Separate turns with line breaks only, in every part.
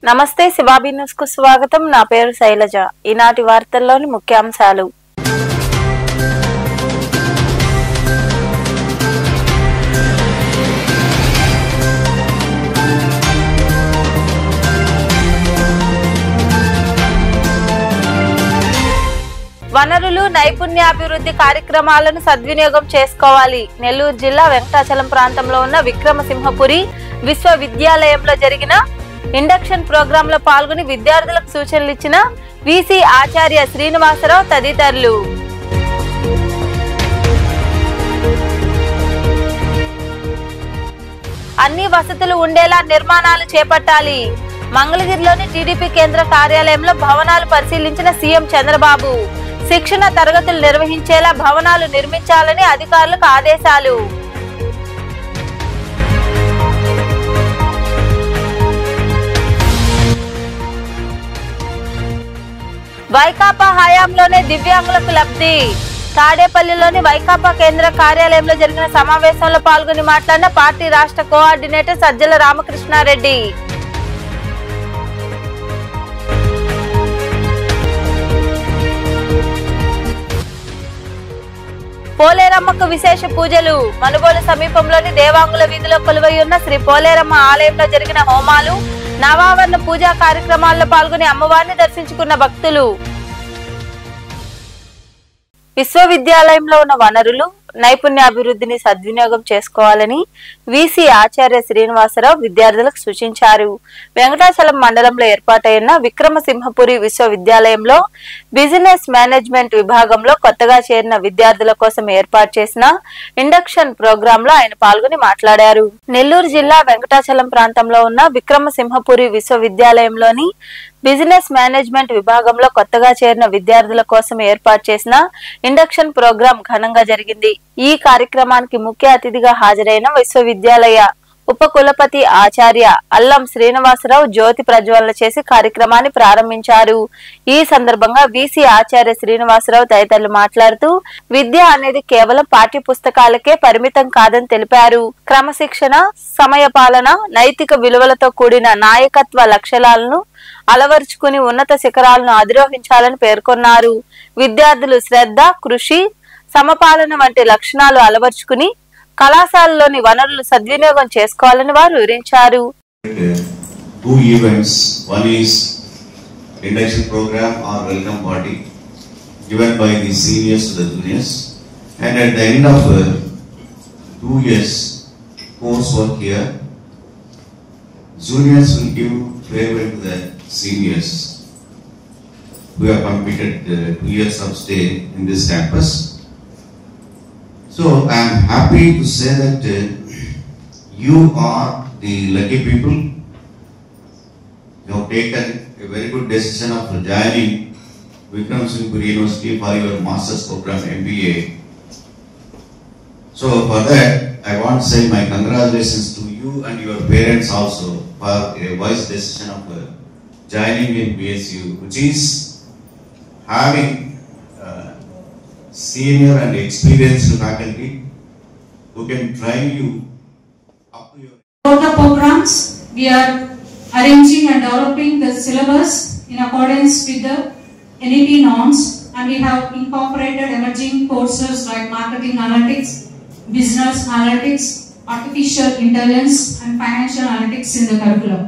నమస్తే శివాబీ న్యూస్ కు స్వాగతం. నా పేరు శైలజ. ఈనాటి వార్తల్లోని ముఖ్యాంశాలు. వనరులు నైపుణ్యాభివృద్ధి కార్యక్రమాలను సద్వినియోగం చేసుకోవాలి. నెల్లూరు జిల్లా వెంకటాచలం ప్రాంతంలో ఉన్న విక్రమసింహపురి విశ్వవిద్యాలయంలో జరిగిన ఇండక్షన్ ప్రోగ్రామ్ లో పాల్గొని విద్యార్థులకు సూచనలు ఇచ్చిన వీసీ ఆచార్య శ్రీనివాసరావు తదితరులు. అన్ని వసతులు ఉండేలా నిర్మాణాలు చేపట్టాలి. మంగళగిరిలోని టీడీపీ కేంద్ర కార్యాలయంలో భవనాలు పరిశీలించిన సీఎం చంద్రబాబు. శిక్షణ తరగతులు నిర్వహించేలా భవనాలు నిర్మించాలని అధికారులకు ఆదేశాలు. వైకాపా హయాంలోనే దివ్యాంగులకు లబ్ధి. తాడేపల్లిలోని వైకాపా కేంద్ర కార్యాలయంలో జరిగిన సమావేశంలో పాల్గొని మాట్లాడిన పార్టీ రాష్ట్ర కోఆర్డినేటర్ సజ్జల రామకృష్ణారెడ్డి. పోలేరమ్మకు విశేష పూజలు. మనుబోలు సమీపంలోని దేవాంగుల వీధిలో కొలువై ఉన్న శ్రీ పోలేరమ్మ ఆలయంలో జరిగిన హోమాలు, నవావరణ పూజా కార్యక్రమాల్లో పాల్గొని అమ్మవారిని దర్శించుకున్న భక్తులు. విశ్వవిద్యాలయంలో ఉన్న వనరులు నైపుణ్యాభివృద్ధిని సద్వినియోగం చేసుకోవాలని వీసీ ఆచార్య శ్రీనివాసరావు విద్యార్థులకు సూచించారు. వెంకటాచలం మండలంలో ఏర్పాటైన విక్రమసింహపురి విశ్వవిద్యాలయంలో బిజినెస్ మేనేజ్మెంట్ విభాగంలో కొత్తగా చేరిన విద్యార్థుల కోసం ఏర్పాటు చేసిన ఇండక్షన్ ప్రోగ్రామ్ లో ఆయన పాల్గొని మాట్లాడారు. నెల్లూరు జిల్లా వెంకటాచలం ప్రాంతంలో ఉన్న విక్రమసింహపురి విశ్వవిద్యాలయంలోని బిజినెస్ మేనేజ్మెంట్ విభాగంలో కొత్తగా చేరిన విద్యార్థుల కోసం ఏర్పాటు చేసిన ఇండక్షన్ ప్రోగ్రాం ఘనంగా జరిగింది. ఈ కార్యక్రమానికి ముఖ్య అతిథిగా హాజరైన విశ్వవిద్యాలయ ఉప కులపతి ఆచార్య అల్లం శ్రీనివాసరావు జ్యోతి ప్రజ్వలన చేసి కార్యక్రమాన్ని ప్రారంభించారు. ఈ సందర్భంగా వీసీ ఆచార్య శ్రీనివాసరావు తదితరులు మాట్లాడుతూ విద్య అనేది కేవలం పాఠ్య పుస్తకాలకే పరిమితం కాదని తెలిపారు. క్రమశిక్షణ, సమయపాలన, నైతిక విలువలతో కూడిన నాయకత్వ లక్షణాలను అలవర్చుకుని ఉన్నత శిఖరాలను అధిరోహించాలని పేర్కొన్నారు. విద్యార్థులు శ్రద్ధ, కృషి, సమపాలన వంటి లక్షణాలు అలవర్చుకుని కళాశాలలోని వనరులు సద్వినియోగం చేసుకోవాలని వారు వివరించారు.
Two events. One is induction program or welcome party given by the seniors to the juniors, and at the end of 2 years coursework here, juniors will give farewell to the seniors who have completed 2 years of stay in this campus. So I am happy to say that you are the lucky people. You have taken a very good decision of joining Vikramsinghpuri University for your master's program MBA. So for that I want to say my congratulations to you and your parents also for a wise decision of joining in BSU, which is having senior and experienced faculty who can train you up to your.
For the programs, we are arranging and developing the syllabus in accordance with the NEP norms, and we have incorporated emerging courses like marketing analytics, business analytics, artificial intelligence, and financial analytics in the curriculum.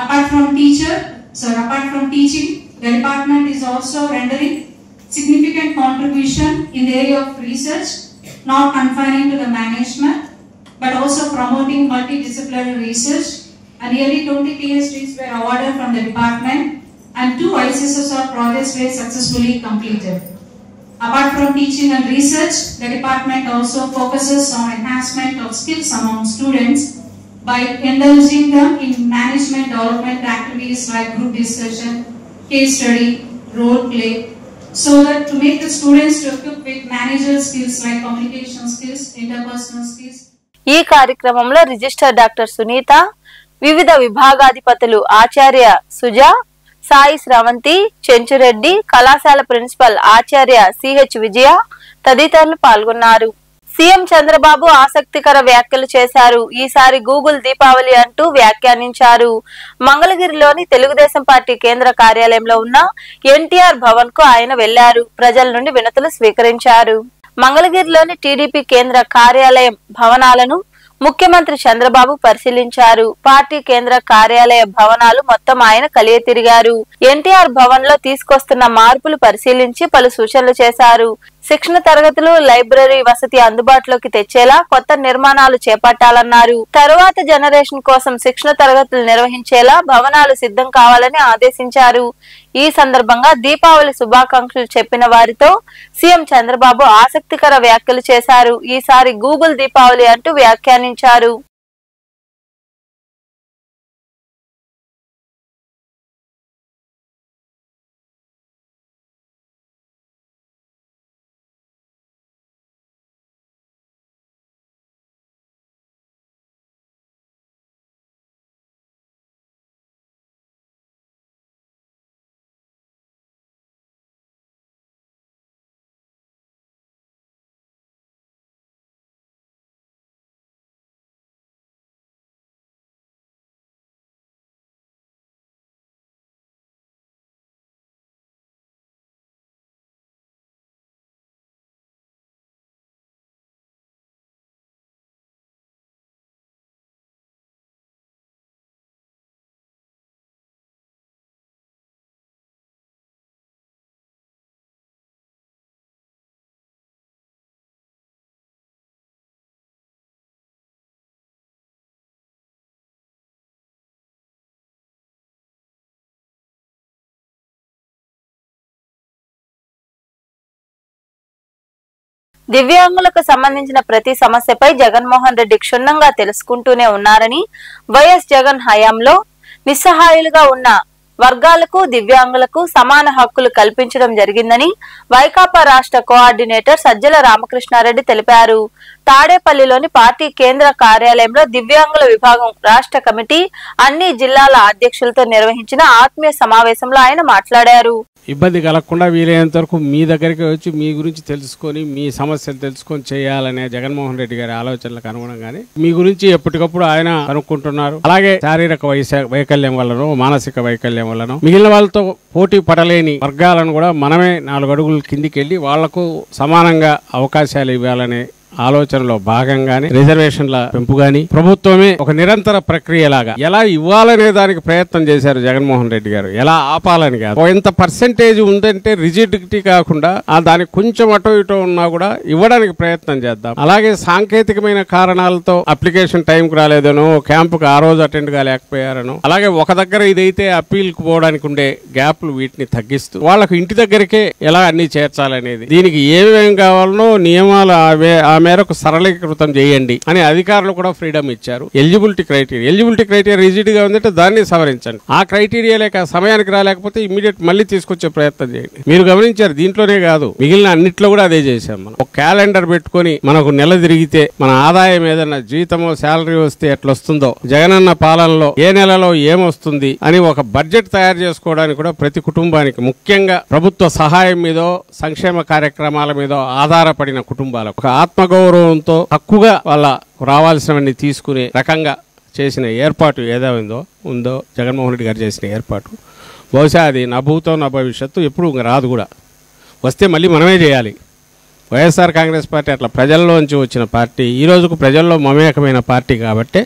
Apart from teaching, the department is also rendering significant contribution in the area of research, not confining to the management, but also promoting multidisciplinary research. And nearly 20 PhDs were awarded from the department, and 2 ICSR projects were successfully completed. Apart from teaching and research, the department also focuses on enhancement of skills among students by indulging them in management development activities like group discussion, case study, role play, so that to make the students to equip with managerial skills like communication skills, interpersonal skills.
ఈ కార్యక్రమంలో register doctor Sunitha, వివిధ విభాగాధిపతులు ఆచార్య సుజా, సాయి శ్రవంతి, చెంచురెడ్డి, కళాశాల principal ఆచార్య CH విజయ తదితరులు పాల్గొన్నారు. CM Chandrababu ఆసక్తికర వ్యాఖ్యలు చేశారు. ఈసారి గూగుల్ దీపావళి అంటూ వ్యాఖ్యానించారు. మంగళగిరిలోని తెలుగుదేశం పార్టీ కేంద్ర కార్యాలయంలో ఉన్న ఎన్టీఆర్ భవన్ కు ఆయన వెళ్లారు. ప్రజల నుండి వినతులు స్వీకరించారు. మంగళగిరిలోని టీడీపీ కేంద్ర కార్యాలయం భవనాలను ముఖ్యమంత్రి చంద్రబాబు పరిశీలించారు. పార్టీ కేంద్ర కార్యాలయ భవనాలు మొత్తం ఆయన కలియ తిరిగారు. ఎన్టీఆర్ భవన్ లో తీసుకొస్తున్న మార్పులు పరిశీలించి పలు సూచనలు చేశారు. శిక్షణ తరగతులు, లైబ్రరీ వసతి అందుబాటులోకి తెచ్చేలా కొత్త నిర్మాణాలు చేపట్టాలన్నారు. తరువాత జనరేషన్ కోసం శిక్షణ తరగతులు నిర్వహించేలా భవనాలు సిద్ధం కావాలని ఆదేశించారు. ఈ సందర్భంగా దీపావళి శుభాకాంక్షలు చెప్పిన వారితో సీఎం చంద్రబాబు ఆసక్తికర వ్యాఖ్యలు చేశారు. ఈసారి గూగుల్ దీపావళి అంటూ వ్యాఖ్యానించారు. దివ్యాంగులకు సంబంధించిన ప్రతి సమస్యపై జగన్మోహన్ రెడ్డి క్షుణ్ణంగా తెలుసుకుంటూనే ఉన్నారని, వైఎస్ జగన్ హయాంలో నిస్సహాయులుగా ఉన్న వర్గాలకు, దివ్యాంగులకు సమాన హక్కులు కల్పించడం జరిగిందని వైకాపా రాష్ట్ర కోఆర్డినేటర్ సజ్జల రామకృష్ణారెడ్డి తెలిపారు. తాడేపల్లిలోని పార్టీ కేంద్ర కార్యాలయంలో దివ్యాంగుల విభాగం రాష్ట్ర కమిటీ అన్ని జిల్లాల అధ్యక్షులతో నిర్వహించిన ఆత్మీయ సమావేశంలో ఆయన మాట్లాడారు.
ఇబ్బంది కలగకుండా వీలైనంత వరకు మీ దగ్గరికి వచ్చి మీ గురించి తెలుసుకొని మీ సమస్యలు తెలుసుకొని చేయాలనే జగన్మోహన్ రెడ్డి గారి ఆలోచనలకు అనుగుణంగానే మీ గురించి ఎప్పటికప్పుడు ఆయన కనుక్కుంటున్నారు. అలాగే శారీరక వైకల్యం వల్లనో మానసిక వైకల్యం వల్లనో మిగిలిన వాళ్ళతో పోటీ పడలేని వర్గాలను కూడా మనమే 4 అడుగులు కిందికి వెళ్ళి వాళ్లకు సమానంగా అవకాశాలు ఇవ్వాలనే ఆలోచనలో భాగంగానే రిజర్వేషన్ల పెంపు గాని ప్రభుత్వమే ఒక నిరంతర ప్రక్రియలాగా ఎలా ఇవ్వాలనే దానికి ప్రయత్నం చేశారు జగన్మోహన్ రెడ్డి గారు. ఎలా ఆపాలని కాదు, ఎంత పర్సెంటేజ్ ఉందంటే రిజిడిటీ కాకుండా దానికి కొంచెం అటో ఇటో ఉన్నా కూడా ఇవ్వడానికి ప్రయత్నం చేద్దాం. అలాగే సాంకేతికమైన కారణాలతో అప్లికేషన్ టైంకి రాలేదనో, క్యాంపుకి ఆ రోజు అటెండ్ కాలేకపోయారనో, అలాగే ఒక దగ్గర ఇదైతే అప్పీల్కి పోవడానికి ఉండే గ్యాప్లు వీటిని తగ్గిస్తూ వాళ్ళకు ఇంటి దగ్గరికే ఎలా అన్ని చేర్చాలనేది, దీనికి ఏమేం కావాలనో నియమాలు ఆ మేరకు సరళీకృతం చేయండి అని అధికారులు కూడా ఫ్రీడమ్ ఇచ్చారు. ఎలిజిబిలిటీ క్రైటీరియా రిజిడ్ గా ఉందంటే దాన్ని సవరించండి. ఆ క్రైటీరియా లేక సమయానికి రాలేకపోతే ఇమ్మీడియట్ మళ్ళీ తీసుకొచ్చే ప్రయత్నం చేయండి. మీరు గమనించారు, దీంట్లోనే కాదు మిగిలిన అన్నిట్లో కూడా అదే చేశాం. మనం ఒక క్యాలెండర్ పెట్టుకుని మనకు నెల తిరిగితే మన ఆదాయం ఏదైనా జీతమో శాలరీ వస్తే ఎట్లొస్తుందో, జగనన్న పాలనలో ఏ నెలలో ఏమొస్తుంది అని ఒక బడ్జెట్ తయారు చేసుకోవడానికి కూడా ప్రతి కుటుంబానికి, ముఖ్యంగా ప్రభుత్వ సహాయం మీదో సంక్షేమ కార్యక్రమాల మీదో ఆధారపడిన కుటుంబాలకు ఒక ఆత్మగౌరవంతో హక్కుగా వాళ్ళ రావాల్సినవన్నీ తీసుకునే రకంగా చేసిన ఏర్పాటు ఏదో ఉందో జగన్మోహన్ రెడ్డి గారు చేసిన ఏర్పాటు, బహుశా అది నా భూతం నా భవిష్యత్తు ఎప్పుడు రాదు కూడా. వస్తే మళ్ళీ మనమే చేయాలి. వైఎస్ఆర్ కాంగ్రెస్ పార్టీ అట్లా ప్రజల్లోంచి వచ్చిన పార్టీ, ఈ రోజుకు ప్రజల్లో మమేకమైన పార్టీ కాబట్టి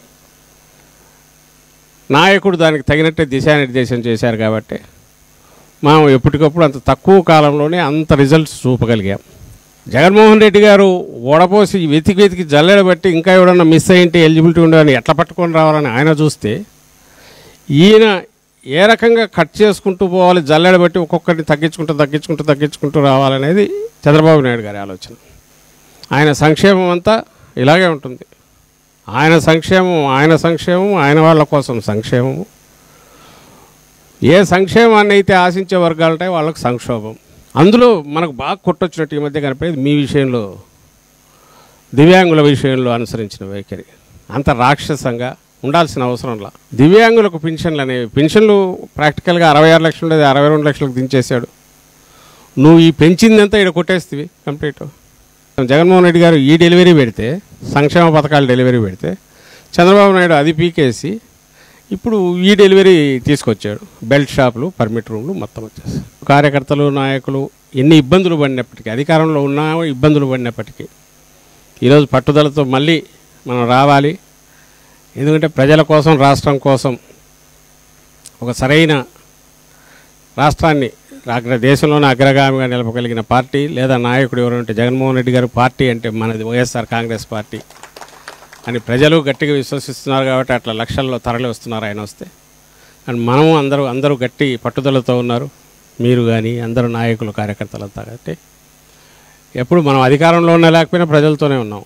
నాయకుడు దానికి తగినట్టే దిశానిర్దేశం చేశారు కాబట్టి మనం ఎప్పటికప్పుడు అంత తక్కువ కాలంలోనే అంత రిజల్ట్స్ చూపగలిగాం. జగన్మోహన్ రెడ్డి గారు ఓడపోసి వెతికి జల్లెడబట్టి ఇంకా ఎవడన్నా మిస్ అయ్యింటే ఎలిజిబిలిటీ ఉండదని ఎట్లా పట్టుకొని రావాలని ఆయన చూస్తే, ఈయన ఏ రకంగా కట్ చేసుకుంటూ పోవాలి, జల్లెడబట్టి ఒక్కొక్కరిని తగ్గించుకుంటూ రావాలనేది చంద్రబాబు నాయుడు గారి ఆలోచన. ఆయన సంక్షేమం అంతా ఇలాగే ఉంటుంది. ఆయన సంక్షేమం ఆయన వాళ్ళ కోసం సంక్షేమము. ఏ సంక్షేమాన్ని అయితే ఆశించే వర్గాలుంటాయి వాళ్ళకు సంక్షోభం. అందులో మనకు బాగా కొట్టొచ్చినట్టు ఈ మధ్య కనిపేది మీ విషయంలో, దివ్యాంగుల విషయంలో అనుసరించిన వైఖరి అంత రాక్షసంగా ఉండాల్సిన అవసరంలా. దివ్యాంగులకు పెన్షన్లు అనేవి, పెన్షన్లు ప్రాక్టికల్గా 66 లక్షలు ఉండేది 62 లక్షలకు దించేశాడు. నువ్వు ఈ పెంచిందంతా ఇక్కడ కొట్టేస్తేవి కంప్లీట్. జగన్మోహన్ రెడ్డి గారు ఈ డెలివరీ పెడితే, సంక్షేమ పథకాలు డెలివరీ పెడితే, చంద్రబాబు నాయుడు అది పీకేసి ఇప్పుడు ఈ డెలివరీ తీసుకొచ్చాడు. బెల్ట్ షాపులు, పర్మిట్ రూమ్లు మొత్తం వచ్చేసి కార్యకర్తలు, నాయకులు ఎన్ని ఇబ్బందులు పడినప్పటికీ, అధికారంలో ఉన్న ఇబ్బందులు పడినప్పటికీ ఈరోజు పట్టుదలతో మళ్ళీ మనం రావాలి. ఎందుకంటే ప్రజల కోసం, రాష్ట్రం కోసం ఒక సరైన రాష్ట్రాన్ని దేశంలోనే అగ్రగామిగా నిలపగలిగిన పార్టీ లేదా నాయకుడు ఎవరంటే జగన్మోహన్ రెడ్డి గారు. పార్టీ అంటే మనది వైఎస్ఆర్ కాంగ్రెస్ పార్టీ అని ప్రజలు గట్టిగా విశ్వసిస్తున్నారు కాబట్టి అట్లా లక్షల్లో తరలి వస్తున్నారు ఆయన వస్తే. అండ్ మనము అందరూ గట్టి పట్టుదలతో ఉన్నారు, మీరు కానీ అందరూ నాయకులు, కార్యకర్తలంతా. కాబట్టి ఎప్పుడు మనం అధికారంలో ఉన్నా లేకపోయినా ప్రజలతోనే ఉన్నాం.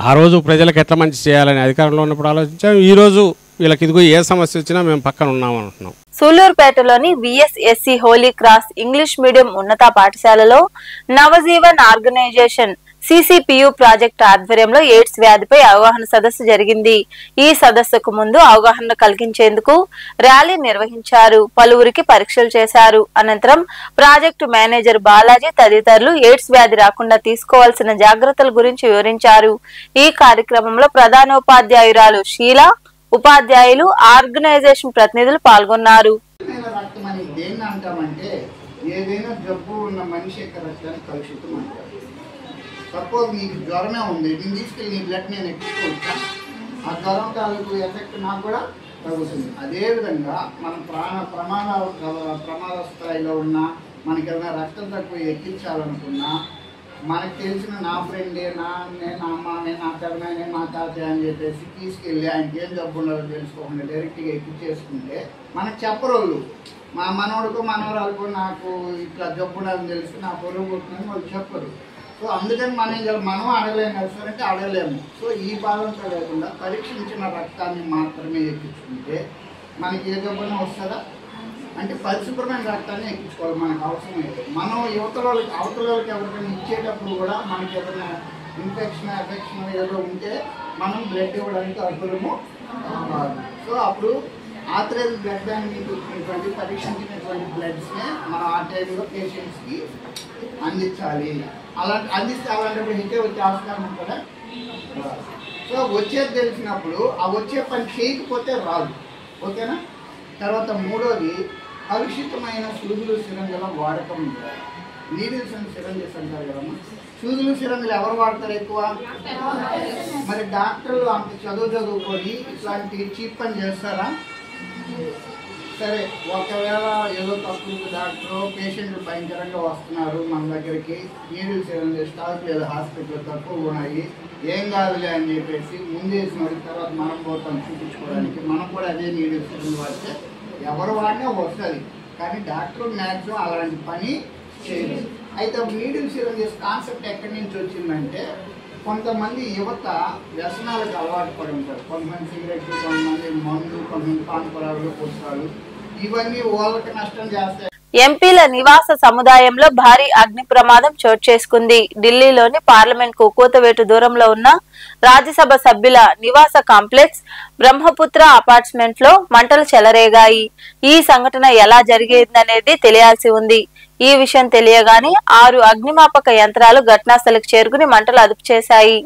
ఆ రోజు ప్రజలకు ఎట్లా మంచి చేయాలని అధికారంలో ఉన్నప్పుడు ఆలోచించాం. ఈరోజు వీళ్ళకి ఇదిగో ఏ సమస్య వచ్చినా మేము పక్కన ఉన్నామని అంటున్నాం.
సూలూరుపేటలోని VSSC Holy Cross English medium ఉన్నత పాఠశాలలో నవజీవన్ ఆర్గనైజేషన్ సిసిపియు ప్రాజెక్టు ఆధ్వర్యంలో ఎయిడ్స్ వ్యాధిపై అవగాహన సదస్సు జరిగింది. ఈ సదస్సుకు ముందు అవగాహన కలిగించేందుకు ర్యాలీ నిర్వహించారు. పలువురికి పరీక్షలు చేశారు. అనంతరం ప్రాజెక్టు మేనేజర్ బాలాజీ తదితరులు ఎయిడ్స్ వ్యాధి రాకుండా తీసుకోవాల్సిన జాగ్రత్తల గురించి వివరించారు. ఈ కార్యక్రమంలో ప్రధానోపాధ్యాయురాలు షీలా, ఉపాధ్యాయులు, ఆర్గనైజేషన్ ప్రతినిధులు పాల్గొన్నారు.
సపోజ్ నీకు జ్వరమే ఉంది, నేను తీసుకెళ్ళి నీ బ్లడ్ నేను ఎక్కించుకోవచ్చా? ఆ జ్వరం తాలూకు ఎఫెక్ట్ నాకు కూడా తగ్గుతుంది. అదేవిధంగా మనం ప్రమాద స్థాయిలో ఉన్నా, మనకి ఏదైనా రక్తం తక్కువ ఎక్కించాలనుకున్నా, మనకు తెలిసిన నా ఫ్రెండే, నా అమ్మానే, నా పెద్దనే, మా తాతయ్య అని చెప్పేసి తీసుకెళ్ళి ఆయనకి ఏం జబ్బు ఉండదో తెలుసుకోకుండా డైరెక్ట్గా ఎక్కించేసుకుంటే మనకు చెప్పరోళ్ళు. మా మనవడికో మనవరాలకో నాకు ఇట్లా జబ్బు ఉండదని తెలిసి నా పొరుగు పుట్టినని వాళ్ళు చెప్పరు. సో అందుకని మనం అడగలేము కదా సార్ అంటే అడగలేము. సో ఈ బాధంతో లేకుండా పరీక్షించిన రక్తాన్ని మాత్రమే ఎక్కించుకుంటే మనకి ఏ జబ్బున వస్తుందా అంటే పరిశుభ్రమైన రక్తాన్ని ఎక్కించుకోవాలి మనకు అవసరమైతే. మనం అవతల వాళ్ళకి ఎవరికైనా ఇచ్చేటప్పుడు కూడా మనకి ఏదైనా ఇన్ఫెక్షన్, ఎఫెక్షన్ ఏదో ఉంటే మనం బ్లడ్ ఇవ్వడానికి అర్హులము కాదు. సో అప్పుడు ఆథరైజ్ బ్లడ్ బ్యాంక్ నుంచి వచ్చినటువంటి పరీక్షించినటువంటి బ్లడ్స్నే మనం ఆ టైంలో పేషెంట్స్కి అందించాలి. అందిస్తే అలాంటప్పుడు హెచ్చే వచ్చే ఆస్కారం ఉంటుందా? సో వచ్చేది తెలిసినప్పుడు ఆ వచ్చే పని చేయకపోతే రాదు. ఓకేనా? తర్వాత మూడోది కలుషితమైన సూదులు, సిరంజల వాడకం ఉంటుంది. నీడిల్స్ అండ్ సిరంజెస్ అంటారు కదమ్మా. సూదులు, సిరంజలు ఎవరు వాడతారు ఎక్కువ? మరి డాక్టర్లు అంత చదువుకొని ఇట్లాంటి చీప్ పని చేస్తారా? సరే, ఒకవేళ ఏదో తక్కువ డాక్టర్ పేషెంట్లు భయంకరంగా వస్తున్నారు మన దగ్గరికి, నీడిల్స్ ఏదైనా స్టాక్ లేదా హాస్పిటల్ తక్కువ ఉన్నాయి, ఏం కాదులే అని చెప్పేసి ముందేసి మరి తర్వాత మనం పోతాం చూపించుకోవడానికి, మనం కూడా అదే నీడిల్స్ వాడితే ఎవరు వాడినా వస్తుంది. కానీ డాక్టర్ మ్యాక్సిమం అలాంటి పని చేయలేదు. అయితే నీడిల్స్ సిరంజెస్ కాన్సెప్ట్ ఎక్కడి నుంచి వచ్చిందంటే, కొంతమంది యువత వ్యసనాలకు అలవాటు పడి ఉంటారు. కొంతమంది సిగరెట్లు, కొంతమంది మందు, కొంతమంది పాన్పరాలు, పుస్తకాలు, ఇవన్నీ వాళ్ళకి నష్టం చేస్తాయి.
ఎంపీల నివాస సముదాయంలో భారీ అగ్ని ప్రమాదం చోటు చేసుకుంది. ఢిల్లీలోని పార్లమెంట్ కు కూతవేటు దూరంలో ఉన్న రాజ్యసభ సభ్యుల నివాస కాంప్లెక్స్ బ్రహ్మపుత్ర అపార్ట్మెంట్ లో మంటలు చెలరేగాయి. ఈ సంఘటన ఎలా జరిగిందనేది తెలియాల్సి ఉంది. ఈ విషయం తెలియగానే 6 అగ్నిమాపక యంత్రాలు ఘటనాస్థలికి చేరుకుని మంటలు అదుపు చేశాయి.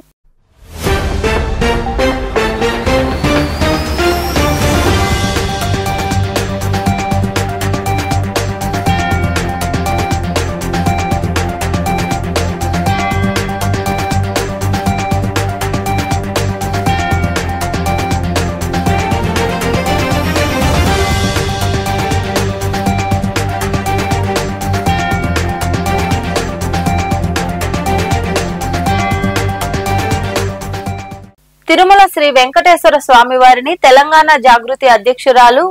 తిరుమల శ్రీ వెంకటేశ్వర స్వామి వారిని తెలంగాణ జాగృతి అధ్యక్షురాలు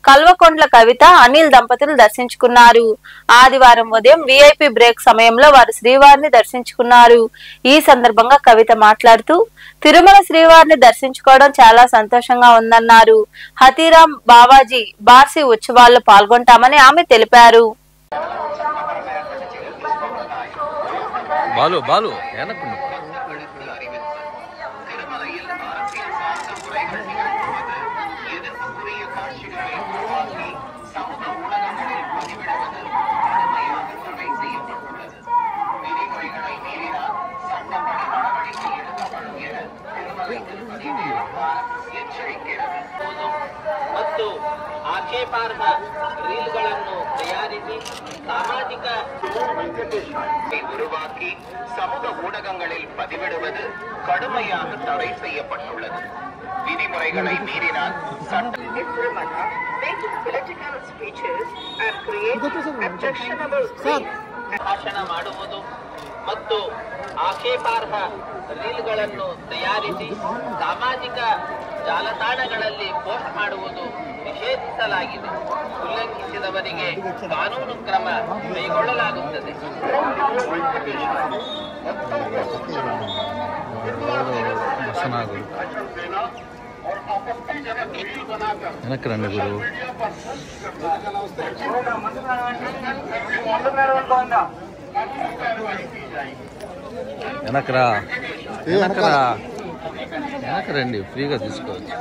కల్వకొండ్ల కవిత, అనిల్ దంపతులు దర్శించుకున్నారు. ఆదివారం ఉదయం విఐపి బ్రేక్ సమయంలో వారు శ్రీవారిని దర్శించుకున్నారు. ఈ సందర్భంగా కవిత మాట్లాడుతూ తిరుమల శ్రీవారిని దర్శించుకోవడం చాలా సంతోషంగా ఉందన్నారు. హతీరాం బావాజీ బార్సీ ఉత్సవాల్లో పాల్గొంటామని ఆమె తెలిపారు.
ಆಕ್ಷೇಪಾರ್ಹ ರೀಲ್ಗಳನ್ನು ತಯಾರಿಸಿ சாமாஜிக உருவாக்கி சமூக ஊடகங்களில் பதிவிடுவது கடுமையாக தடை செய்யப்பட்டுள்ளது. விதிமுறைகளை மீறினால் ಭಾಷಣ ಮಾಡುವುದು ಮತ್ತು ಆಕ್ಷೇಪಾರ್ಹ ರೀಲ್ಗಳನ್ನು ತಯಾರಿಸಿ ಸಾಮಾಜಿಕ ಜಾಲತಾಣಗಳಲ್ಲಿ ಪೋಸ್ಟ್ ಮಾಡುವುದು ನಿಷೇಧಿಸಲಾಗಿದೆ. ಉಲ್ಲಂಘಿಸಿದವರಿಗೆ ಕಾನೂನು ಕ್ರಮ ಕೈಗೊಳ್ಳಲಾಗುತ್ತದೆ.
వెనకరండి ఫ్రీగా తీసుకోవచ్చు.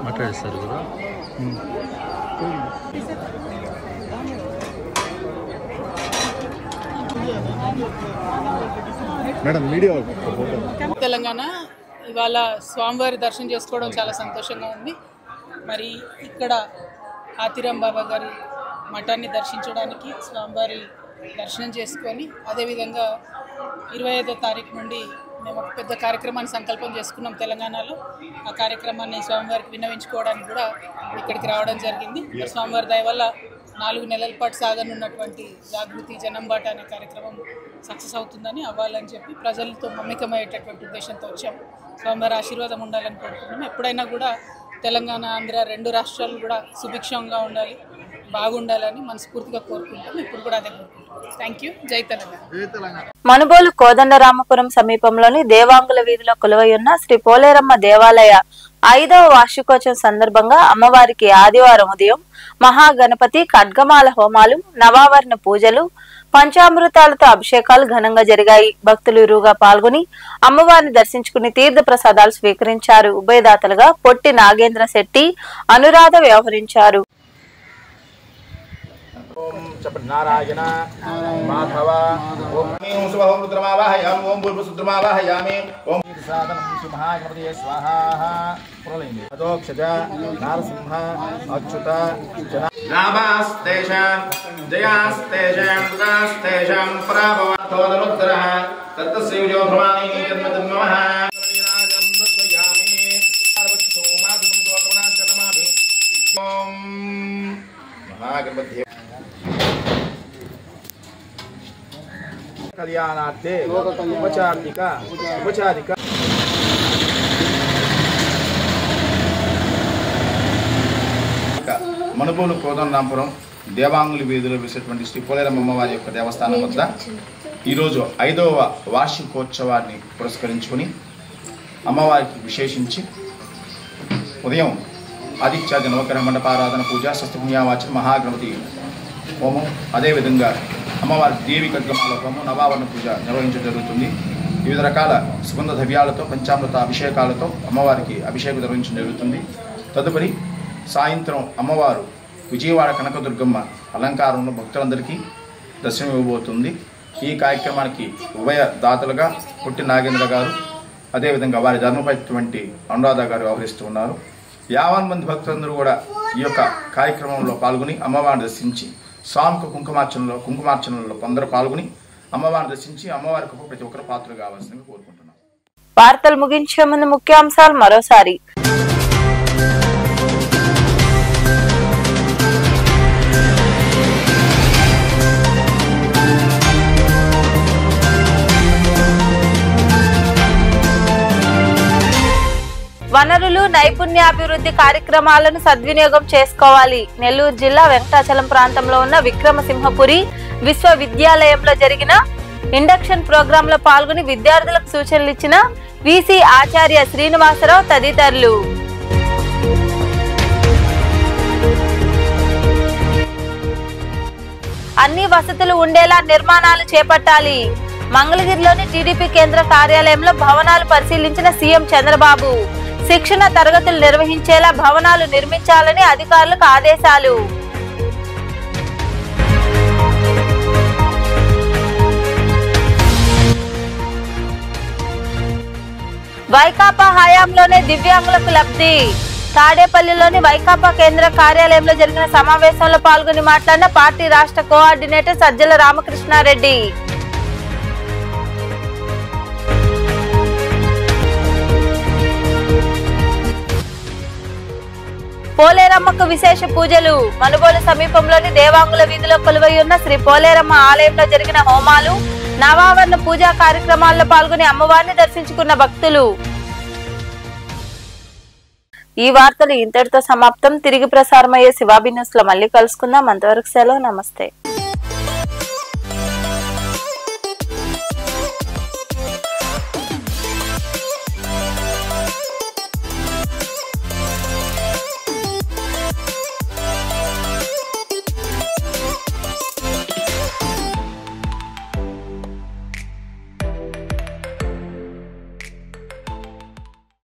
మాట్లాడిస్తారు కదా.
మేడం మీడియా
తెలంగాణ ఇవాళ స్వామివారి దర్శనం చేసుకోవడం చాలా సంతోషంగా ఉంది. మరి ఇక్కడ ఆతిరాం బాబా గారి మఠాన్ని దర్శించడానికి స్వామివారి దర్శనం చేసుకొని అదేవిధంగా 25వ తారీఖు నుండి మేము ఒక పెద్ద కార్యక్రమాన్ని సంకల్పం చేసుకున్నాం తెలంగాణలో. ఆ కార్యక్రమాన్ని స్వామివారికి విన్నవించుకోవడానికి కూడా ఇక్కడికి రావడం జరిగింది. స్వామివారి దయ వల్ల 4 నెలల పాటు సాగనున్నటువంటి జాగృతి జనంబాట అనే కార్యక్రమం సక్సెస్ అవుతుందని అవ్వాలని చెప్పి ప్రజలతో మమేకమయ్యేటటువంటి ఉద్దేశంతో వచ్చాము. స్వామివారి ఆశీర్వాదం ఉండాలని కోరుకుంటున్నాము. ఎప్పుడైనా కూడా తెలంగాణ ఆంధ్ర 2 రాష్ట్రాలు కూడా సుభిక్షంగా ఉండాలి, బాగుండాలని మనస్ఫూర్తిగా కోరుకుంటాం. ఇప్పుడు కూడా అదే కోరుకుంటాం. Thank you. జై తెలంగాణ.
మనుబోలు కోదండరామపురం సమీపంలోని దేవాంగుల వీధిలో కొలువైయున్న శ్రీ పోలేరమ్మ దేవాలయ 5వ వార్షికోత్సవం సందర్భంగా అమ్మవారికి ఆదివారం ఉదయం మహాగణపతి ఖడ్గమాల హోమాలు, నవావరణ పూజలు, పంచామృతాలతో అభిషేకాలు ఘనంగా జరిగాయి. భక్తులు ఇరువుగా పాల్గొని అమ్మవారిని దర్శించుకుని తీర్థ ప్రసాదాలు స్వీకరించారు. ఉభయదాతలుగా పొట్టి నాగేంద్ర శెట్టి, అనురాధ వ్యవహరించారు.
నారాయణ మాధవ ఓం శుభం రుద్రమావాహయామి ఓం భూర్భుసుద్రమావాహయామి ఓం సాధనం శ్రీ స్వాహ ప్రళయండి అదోక్షజ నారసింహ అచ్యుత నాభాస్తేషాం జయాస్తేషాం దాస్తేషాం ప్రాభవతో రుద్రః తత్తస్య యోధమాని జన్మజన్మః నీరాజం దర్శయామి సర్వక్షో మాధవం దోకమనాచనమామి ఓం మహాగణపతి కళ్యాణార్థే ఉపచారిక మనుబోలు కోదండరామపురం దేవాంగుల వీధిలో వేసేటువంటి శ్రీ పోలేరమ్మ అమ్మవారి యొక్క దేవస్థానం వద్ద ఈరోజు 5వ వార్షికోత్సవాన్ని పురస్కరించుకొని అమ్మవారికి విశేషించి ఉదయం ఆదిత్యాది నవగ్రహ మండపారాధన పూజ, స్వస్తిపుణ్యావాచన, మహాగణపతి హోమం, అదేవిధంగా అమ్మవారి దేవి ఖడ్గమాల హోమం, నవావరణ పూజ నిర్వహించడం జరుగుతుంది. వివిధ రకాల సుగంధ ద్రవ్యాలతో పంచామృత అభిషేకాలతో అమ్మవారికి అభిషేకం నిర్వహించడం జరుగుతుంది. తదుపరి సాయంత్రం అమ్మవారు విజయవాడ కనకదుర్గమ్మ అలంకారంలో భక్తులందరికీ దర్శనం ఇవ్వబోతుంది. ఈ కార్యక్రమానికి ఉభయ దాతలుగా పుట్టి నాగేంద్ర గారు, అదేవిధంగా వారి ధర్మపైనటువంటి అనురాధ గారు వ్యవహరిస్తూ ఉన్నారు. 50 మంది భక్తులందరూ కూడా ఈ యొక్క కార్యక్రమంలో పాల్గొని అమ్మవారిని దర్శించి స్వామికి కుంకుమార్చనలో కొందరు పాల్గొని అమ్మవారిని దర్శించి అమ్మవారికి ప్రతి ఒక్కరు పాత్రలు కావాల్సిందిగా కోరుకుంటున్నాం.
వార్తలు ముగించే ముందు ముఖ్యాంశాలు మరోసారి. వనరులు, నైపుణ్యాభివృద్ధి కార్యక్రమాలను సద్వినియోగం చేసుకోవాలి. నెల్లూరు జిల్లా వెంకటాచలం ప్రాంతంలో ఉన్న విక్రమసింహపురి విశ్వవిద్యాలయంలో జరిగిన ఇండక్షన్ ప్రోగ్రామ్ లో పాల్గొని విద్యార్థులకు సూచనలు ఇచ్చిన వీసీ ఆచార్య శ్రీనివాసరావు తదితరులు. అన్ని వసతులు ఉండేలా నిర్మాణాలు చేపట్టాలి. మంగళగిరిలోని టీడీపీ కేంద్ర కార్యాలయంలో భవనాలు పరిశీలించిన సీఎం చంద్రబాబు. శిక్షణ తరగతులు నిర్వహించేలా భవనాలు నిర్మించాలని అధికారులకు ఆదేశాలు. వైకాపా హయాంలోనే దివ్యాంగులకు లబ్ధి. తాడేపల్లిలోని వైకాపా కేంద్ర కార్యాలయంలో జరిగిన సమావేశంలో పాల్గొని మాట్లాడిన పార్టీ రాష్ట్ర కోఆర్డినేటర్ సజ్జల రామకృష్ణారెడ్డి. పోలేరమ్మకు విశేష పూజలు. మనుబోలు సమీపంలోని దేవాంగుల వీధిలో కొలువై ఉన్న శ్రీ పోలేరమ్మ ఆలయంలో జరిగిన హోమాలు, నవావరణ పూజా కార్యక్రమాల్లో పాల్గొని అమ్మవారిని దర్శించుకున్న భక్తులు. ఈ వార్తలు ఇంతటితో సమాప్తం. తిరిగి ప్రసారమయ్యే శివాబి న్యూస్ లో మళ్ళీ కలుసుకుందాం. అంతవరకు సెలవు. నమస్తే.